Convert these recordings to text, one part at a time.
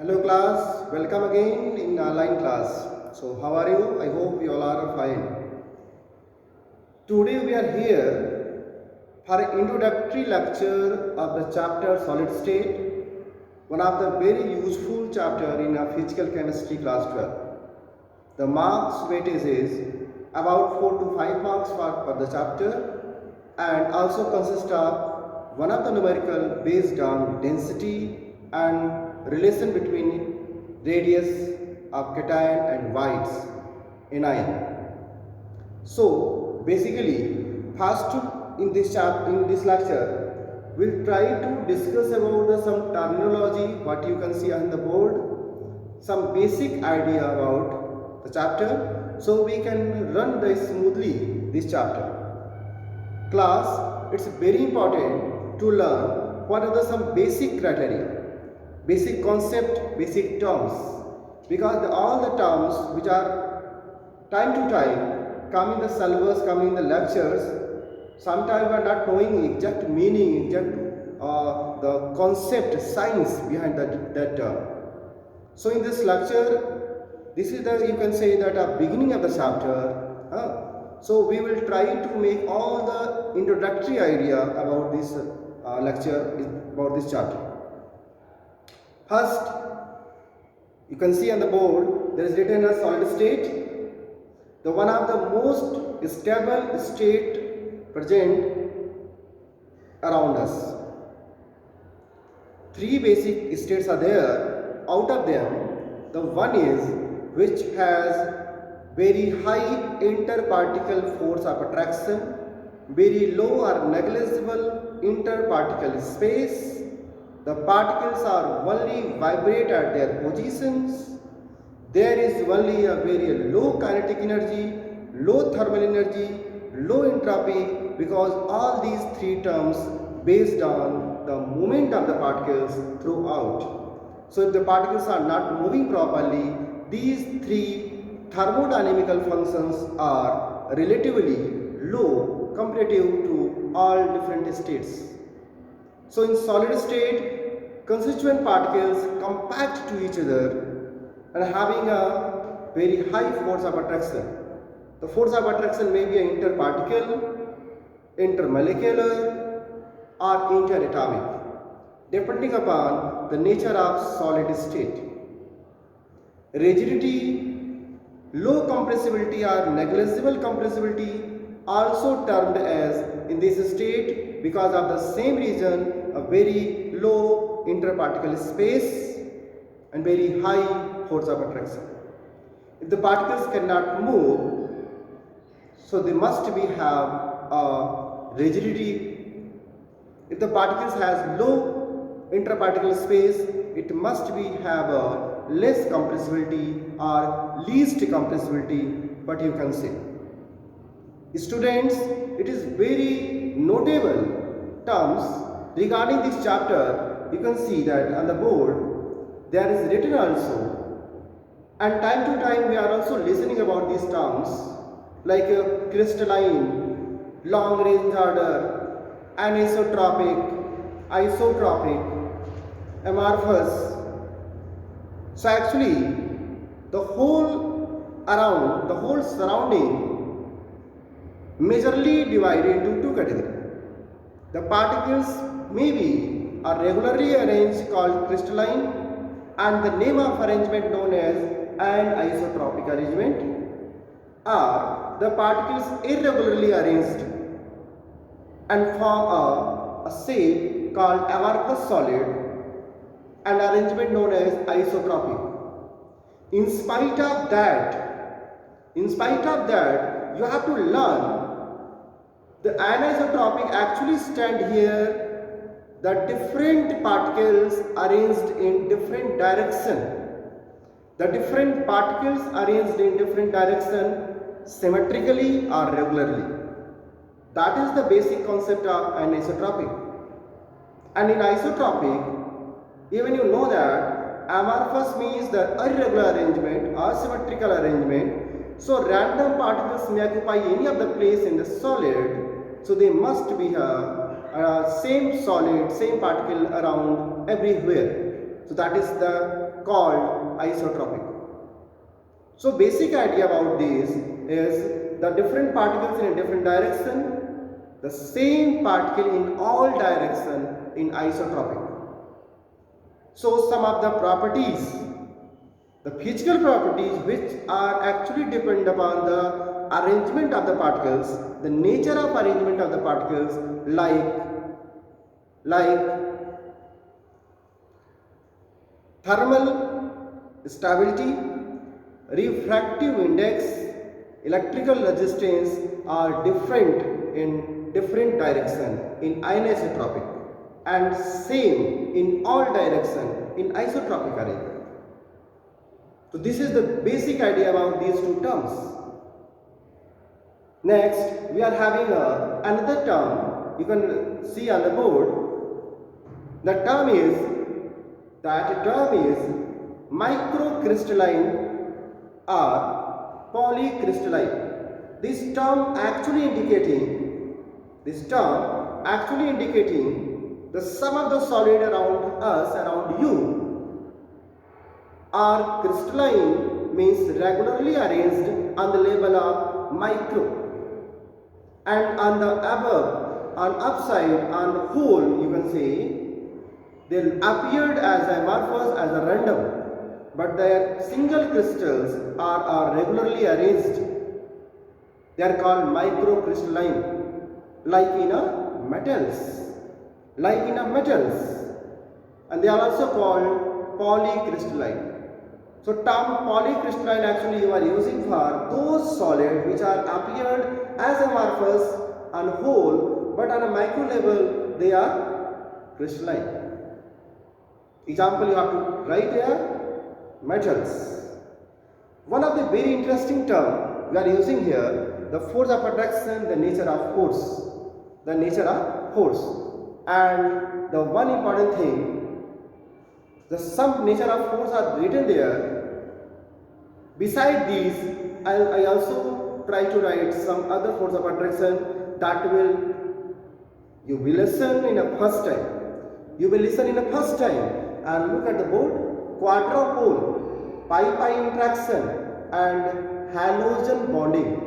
Hello class, welcome again in online class. So how are you? I hope you all are fine. Today we are here for an introductory lecture of the chapter solid state, one of the very useful chapter in a physical chemistry class 12. The marks weightage is about 4 to 5 marks for the chapter and also consists of one of the numerical based on density and relation between radius of cation and voids anion. So basically, first in this lecture, we'll try to discuss about some terminology, what you can see on the board, some basic idea about the chapter, so we can run this smoothly this chapter. Class, it's very important to learn what are some basic criteria, basic concept, basic terms, because all the terms which are time to time come in the syllabus, come in the lectures, sometimes we are not knowing exact meaning, the concept, science behind that term. So in this lecture, this is the, you can say that a beginning of the chapter. So we will try to make all the introductory idea about this lecture, about this chapter. First, you can see on the board, there is written as solid state. The one of the most stable state present around us. Three basic states are there. Out of them, the one is which has very high interparticle force of attraction, very low or negligible interparticle space. The particles are only vibrate at their positions. There is only a very low kinetic energy, low thermal energy, low entropy, because all these three terms based on the movement of the particles throughout. So if the particles are not moving properly, these three thermodynamical functions are relatively low comparative to all different states. So in solid state, constituent particles compact to each other and having a very high force of attraction. The force of attraction may be interparticle, intermolecular or interatomic, depending upon the nature of solid state. Rigidity, low compressibility or negligible compressibility, also termed as in this state because of the same reason a very low interparticle space and very high force of attraction. If the particles cannot move, so they must be have a rigidity. If the particles has low interparticle space, it must be have a less compressibility or least compressibility, what you can say. Students, it is very notable terms regarding this chapter. You can see that on the board there is written also, and time to time we are also listening about these terms like crystalline, long range order, anisotropic, isotropic, amorphous. So actually the whole surrounding majorly divided into two categories. The particles may be are regularly arranged called crystalline, and the name of arrangement known as anisotropic arrangement, or the particles irregularly arranged and form a shape called amorphous solid, and arrangement known as isotropic. In spite of that, you have to learn the anisotropic actually stand here the different particles arranged in different direction. The different particles arranged in different direction symmetrically or regularly. That is the basic concept of anisotropic. And in isotropic, even you know that amorphous means the irregular arrangement or symmetrical arrangement. So random particles may occupy any of the place in the solid. So they must be same solid, same particle around everywhere. So that is the called isotropic. So basic idea about this is the different particles in a different direction, the same particle in all direction in isotropic. So some of the properties, the physical properties which are actually depend upon the arrangement of the particles, the nature of arrangement of the particles, like thermal stability, refractive index, electrical resistance are different in different direction in anisotropic and same in all direction in isotropic arrangement. So this is the basic idea about these two terms. Next, we are having another term. You can see on the board. The term is microcrystalline or polycrystalline. This term actually indicating the sum of the solid around us, around you, are crystalline, means regularly arranged on the level of micro, and on the above, on upside, on whole, you can say they appeared as amorphous, as a random, but their single crystals are regularly arranged. They are called microcrystalline, like in a metals, and they are also called polycrystalline. So term polycrystalline actually you are using for those solids which are appeared as amorphous on whole, but on a micro level they are crystalline. Example you have to write here, metals. One of the very interesting term we are using here, the force of attraction, the nature of force. And the one important thing, the some nature of force are written there. Beside these, I also try to write some other force of attraction that you will listen in a first time. And look at the board. Quadrupole, pi interaction and halogen bonding.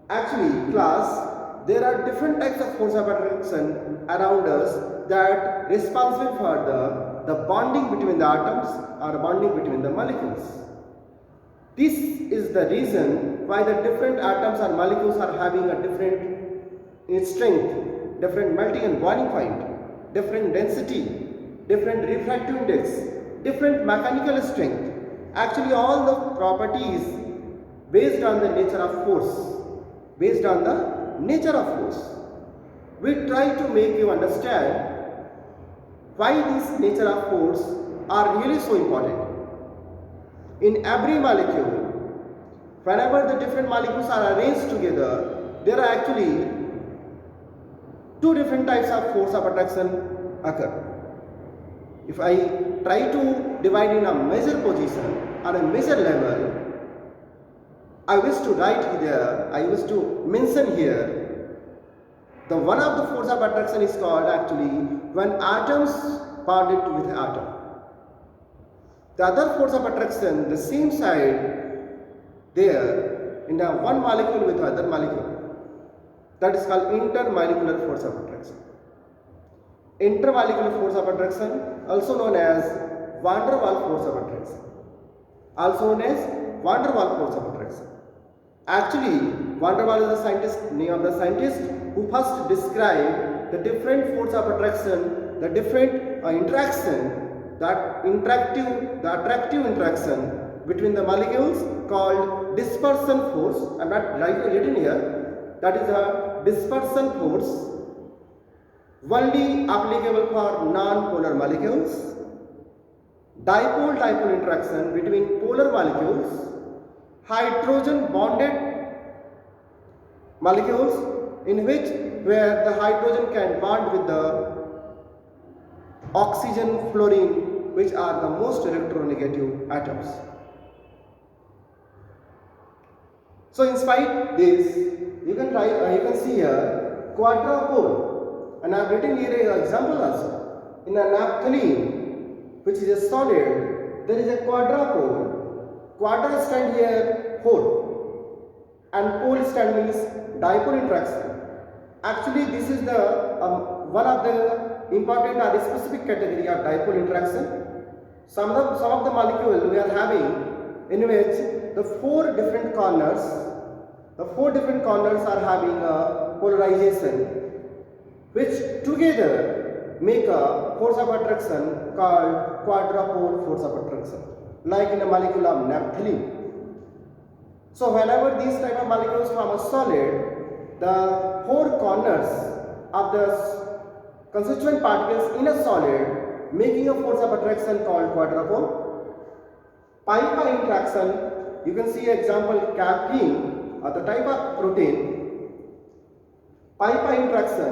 Actually, class, there are different types of force of attraction around us that responsible for the bonding between the atoms or bonding between the molecules. This is the reason why the different atoms or molecules are having a different strength, different melting and boiling point, different density, different refractive index, different mechanical strength. Actually all the properties based on the nature of force. We try to make you understand why this nature of force are really so important. In every molecule, whenever the different molecules are arranged together, there are actually two different types of force of attraction occur. If I try to divide in a measure position or a measure level, I wish to mention here, the one of the force of attraction is called actually when atoms bonded with atom. The other force of attraction, the same side there in a one molecule with other molecule, that is called intermolecular force of attraction. Intermolecular force of attraction, also known as van der Waals force of attraction. Actually, van der Waals is the name of the scientist who first described the different force of attraction, the different interaction, the attractive interaction between the molecules called dispersion force. I am not written here. That is a dispersion force, only applicable for non-polar molecules. Dipole-dipole interaction between polar molecules, hydrogen bonded molecules in which where the hydrogen can bond with the oxygen, fluorine, which are the most electronegative atoms. So in spite this, you can see here quadrupole, and I have written here an example also. In a naphthalene, which is a solid, there is a quadrupole. Quadra stand here 4 and pole stand means dipole interaction. Actually, this is the one of the important or the specific category of dipole interaction. Some of the molecule we are having in which the 4 different corners are having a polarization, which together make a force of attraction called quadrupole force of attraction, like in a molecule of naphthalene. So whenever these type of molecules form a solid, the 4 corners of the constituent particles in a solid making a force of attraction called quadrupole. Pi-pi interaction, you can see example caffeine or the type of protein. Pi-pi interaction,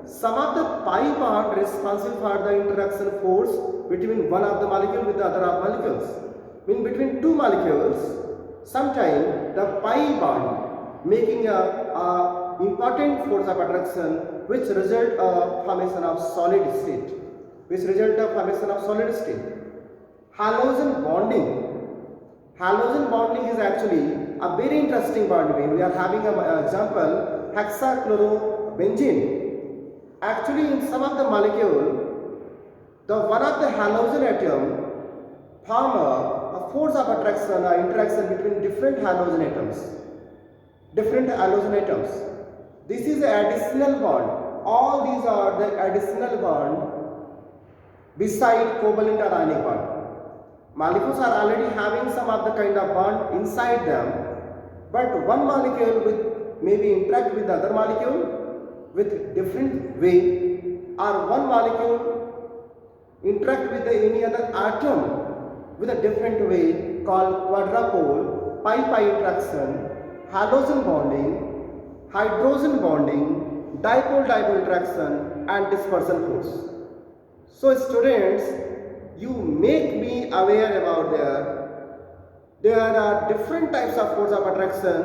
some of the pi bond responsible for the interaction force between one of the molecule with the other of molecules. Mean between 2 molecules, sometimes the pi bond making a important force of attraction which result of formation of solid state. Halogen bonding. Halogen bonding is actually a very interesting bonding. We are having an example hexachlorobenzene. Actually, in some of the molecule, the one of the halogen atom form a force of attraction or interaction between different halogen atoms. This is the additional bond. All these are the additional bond beside covalent or ionic bond. Molecules are already having some of the kind of bond inside them, but one molecule with maybe interact with the other molecule with different way, or one molecule interact with any other atom with a different way called quadrupole, pi-pi interaction, halogen bonding, hydrogen bonding, dipole-dipole interaction and dispersion force. So students, you make me aware about there are different types of force of attraction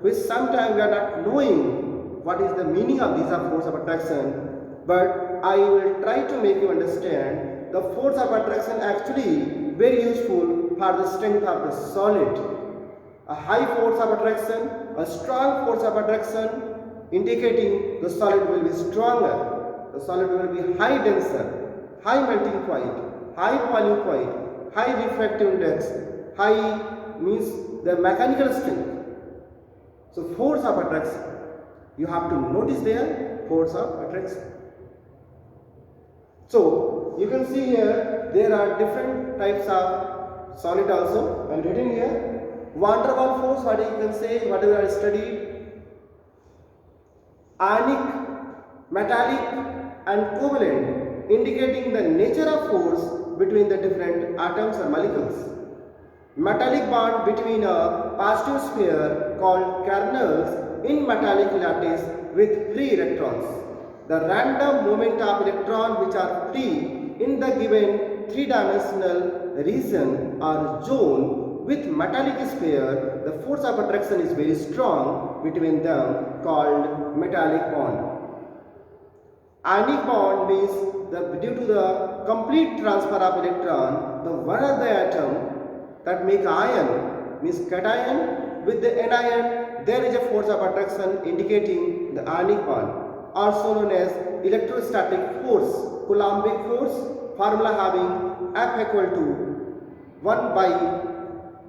which sometimes we are not knowing what is the meaning of these force of attraction, but I will try to make you understand the force of attraction actually very useful for the strength of the solid. A high force of attraction, a strong force of attraction indicating the solid will be stronger, the solid will be high denser, high melting point, high boiling point, high refractive index, high means the mechanical strength. So force of attraction, you have to notice there force of attraction. So you can see here there are different types of solid also and written here. Van der Waals force, what you can say, whatever I studied, ionic, metallic and covalent, indicating the nature of force between the different atoms or molecules. Metallic bond between a positive sphere called kernels in metallic lattice with free electrons. The random movement of electrons which are free in the given three-dimensional region or zone with metallic sphere, the force of attraction is very strong between them called metallic bond. Ionic bond means due to the complete transfer of electron, the one of the atom that make ion means cation with the anion, there is a force of attraction indicating the ionic bond, also known as electrostatic force, Coulombic force, formula having F equal to 1 by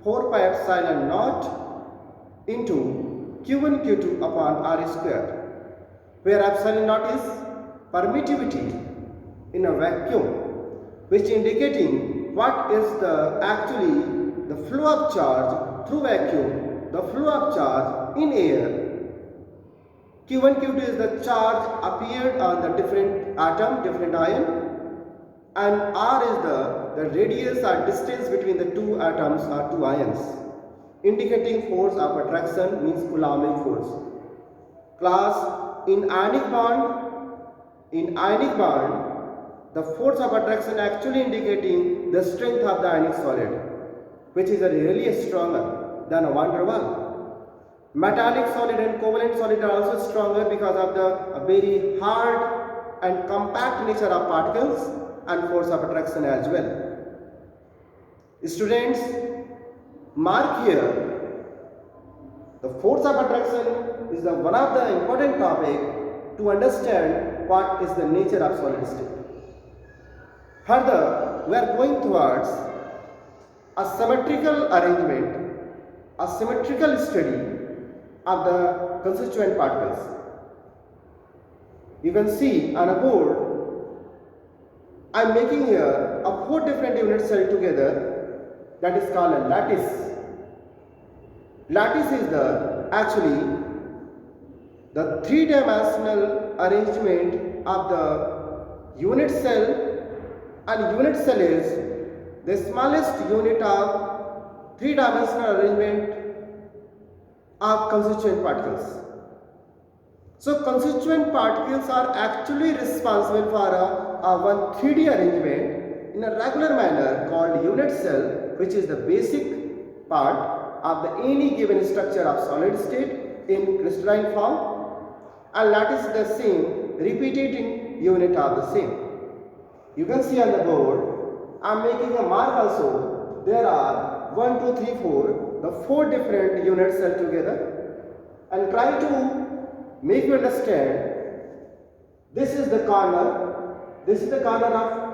4 pi epsilon naught into Q1 Q2 upon R square, where epsilon naught is permittivity in a vacuum, which indicating what is the actually the flow of charge through vacuum, the flow of charge in air. Q1 Q2 is the charge appeared on the different atom, different ion, and R is the radius or distance between the two atoms or two ions, indicating force of attraction means Coulombic force. Class, in ionic bond, the force of attraction actually indicating the strength of the ionic solid, which is really stronger than a van der Waals. Metallic solid and covalent solid are also stronger because of the very hard and compact nature of particles and force of attraction as well. Students, mark here, the force of attraction is the one of the important topic to understand what is the nature of solid state. Further, we are going towards a symmetrical arrangement, a symmetrical study of the constituent particles. You can see on a board, I am making here a 4 different unit cell together, that is called a lattice. Lattice is actually the 3-dimensional arrangement of the unit cell, and unit cell is the smallest unit of 3-dimensional arrangement of constituent particles. So constituent particles are actually responsible for one 3D arrangement in a regular manner called unit cell, which is the basic part of the any given structure of solid state in crystalline form, and lattice is the same repeating unit of the same. You can see on the board, I am making a mark also. There are 1, 2, 3, 4, the 4 different unit cells together, and try to make you understand. This is the corner. This is the corner of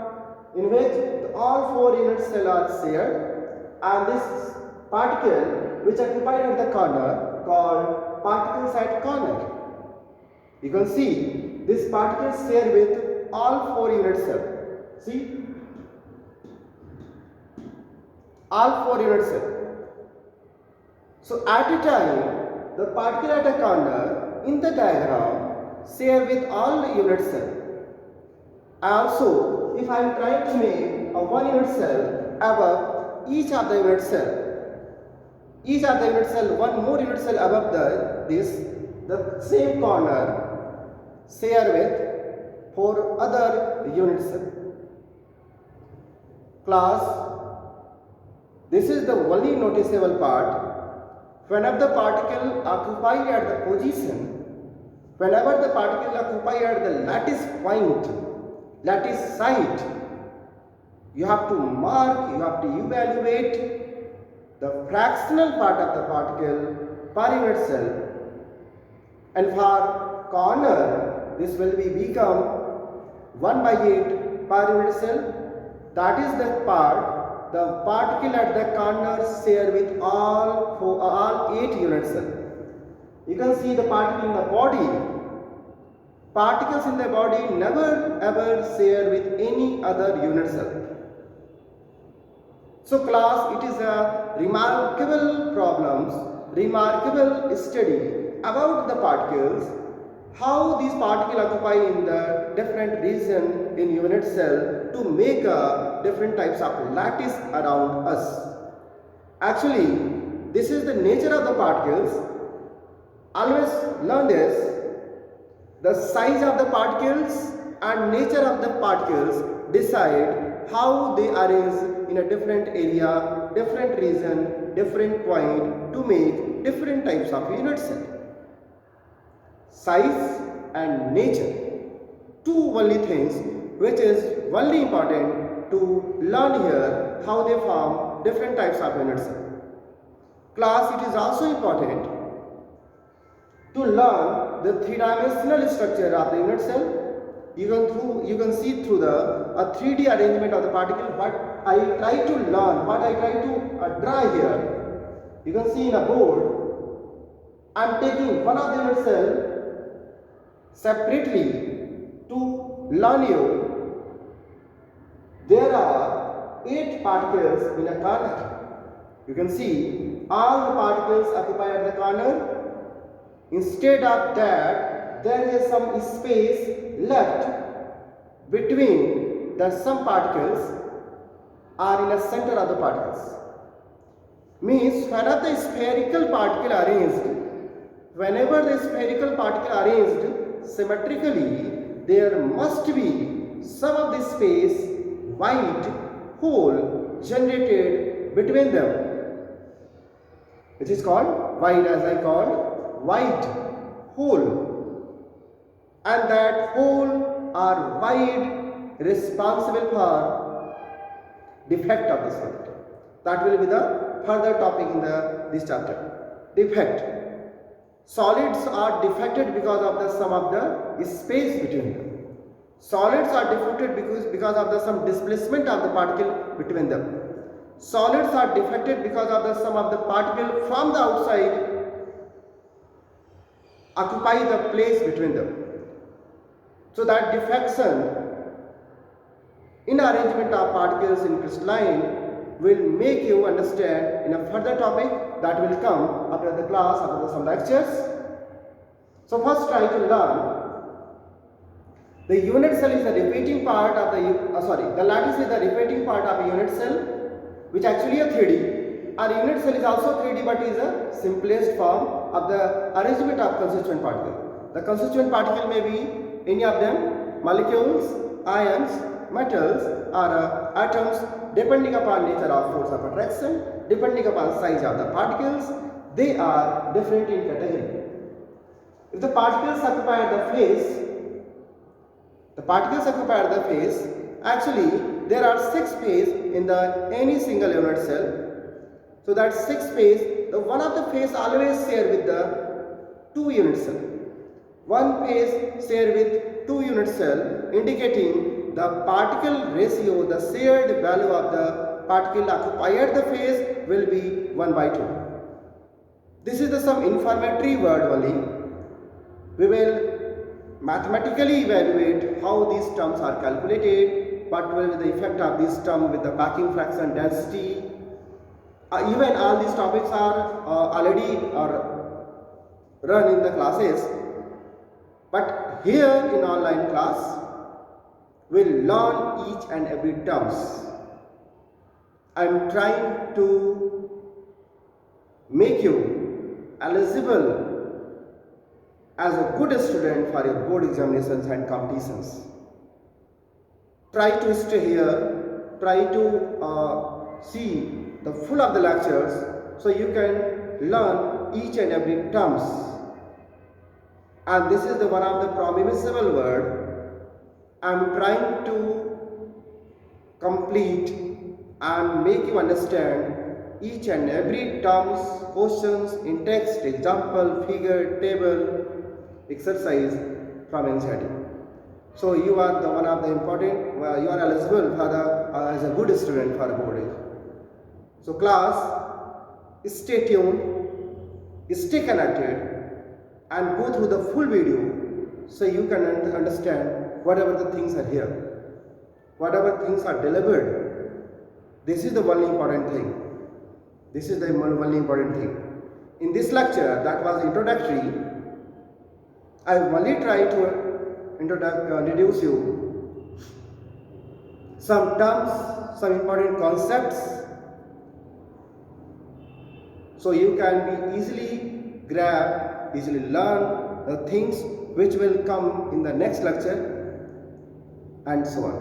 in which all 4 unit cells are shared, and this particle which occupied at the corner called particles at corner. You can see this particle share with all 4 unit cells. See, all 4 unit cells. So at a time, the particle at a corner in the diagram share with all the unit cells. Also, if I am trying to make a 1 unit cell above each of the unit cell, one more unit cell above the same corner share with 4 other unit cells. Class, this is the only noticeable part. Whenever the particle occupy at the position, whenever the particle occupy at the lattice point, lattice site, you have to mark, you have to evaluate the fractional part of the particle per unit cell, and for corner this will become 1/8 per unit cell. That is the part the particle at the corner share with all 8 unit cells. You can see the particle in the body. Particles in the body never ever share with any other unit cell. So class, it is a remarkable study about the particles, how these particles occupy in the different region in unit cell to make different types of lattice around us. Actually, this is the nature of the particles. Always learn this. The size of the particles and nature of the particles decide how they arrange in a different area, different region, different point to make different types of unit cell. Size and nature, two only things which is only important to learn here how they form different types of unit cell. Class, it is also important to learn the 3-dimensional structure of the unit cell. You can see through a 3D arrangement of the particle what I try to learn, what I try to draw here. You can see in a board, I am taking one of the unit cell separately to learn you. There are 8 particles in a corner. You can see all the particles occupy at the corner. Instead of that, there is some space left between the some particles are in the center of the particles. Means whenever the spherical particle arranged symmetrically, there must be some of the space white hole generated between them, which is called white, as I called white hole, and that hole are wide responsible for defect of the solid. That will be the further topic in this chapter. Defect. Solids are defected because of the sum of the space between them. Solids are defected because of the some displacement of the particle between them. Solids are defected because of the sum of the particle from the outside occupy the place between them. So that defection in arrangement of particles in crystalline will make you understand in a further topic that will come after the class, after some lectures. So first try to learn the unit cell is the repeating part of the lattice is the repeating part of a unit cell, which actually a 3D. Our unit cell is also 3D but is a simplest form of the arrangement of constituent particle. The constituent particle may be any of them, molecules, ions, metals or atoms, depending upon nature of force of attraction, depending upon size of the particles, they are different in category. If the particles occupy the phase, actually there are 6 phases in any single unit cell. So that 6 phase, the one of the phase always share with the 2 unit cell. One phase share with 2 unit cell, indicating the particle ratio, the shared value of the particle occupied the phase will be 1/2. This is the some informatory word only. We will mathematically evaluate how these terms are calculated, what will be the effect of this term with the packing fraction density. Even all these topics are already run in the classes, but here in online class we will learn each and every terms. I am trying to make you eligible as a good student for your board examinations and competitions. Try to stay here, try to see the full of the lectures so you can learn each and every terms. And this is the one of the promisable word. I am trying to complete and make you understand each and every terms, questions in text, example, figure, table, exercise from NCERT. So you are the one of the important, you are eligible for as a good student for board. So class, stay tuned, stay connected and go through the full video so you can understand whatever the things are here, whatever things are delivered. This is the only important thing. This is the only important thing. In this lecture that was introductory, I only try to introduce you some terms, some important concepts, so you can be easily grab, easily learn the things which will come in the next lecture and so on.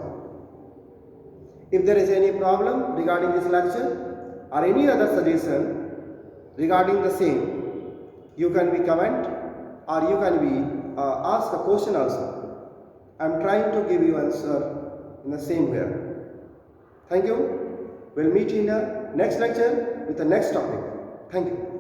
If there is any problem regarding this lecture or any other suggestion regarding the same, you can be comment or you can be ask a question also. I am trying to give you answer in the same way. Thank you. We'll meet in the next lecture with the next topic. Thank you.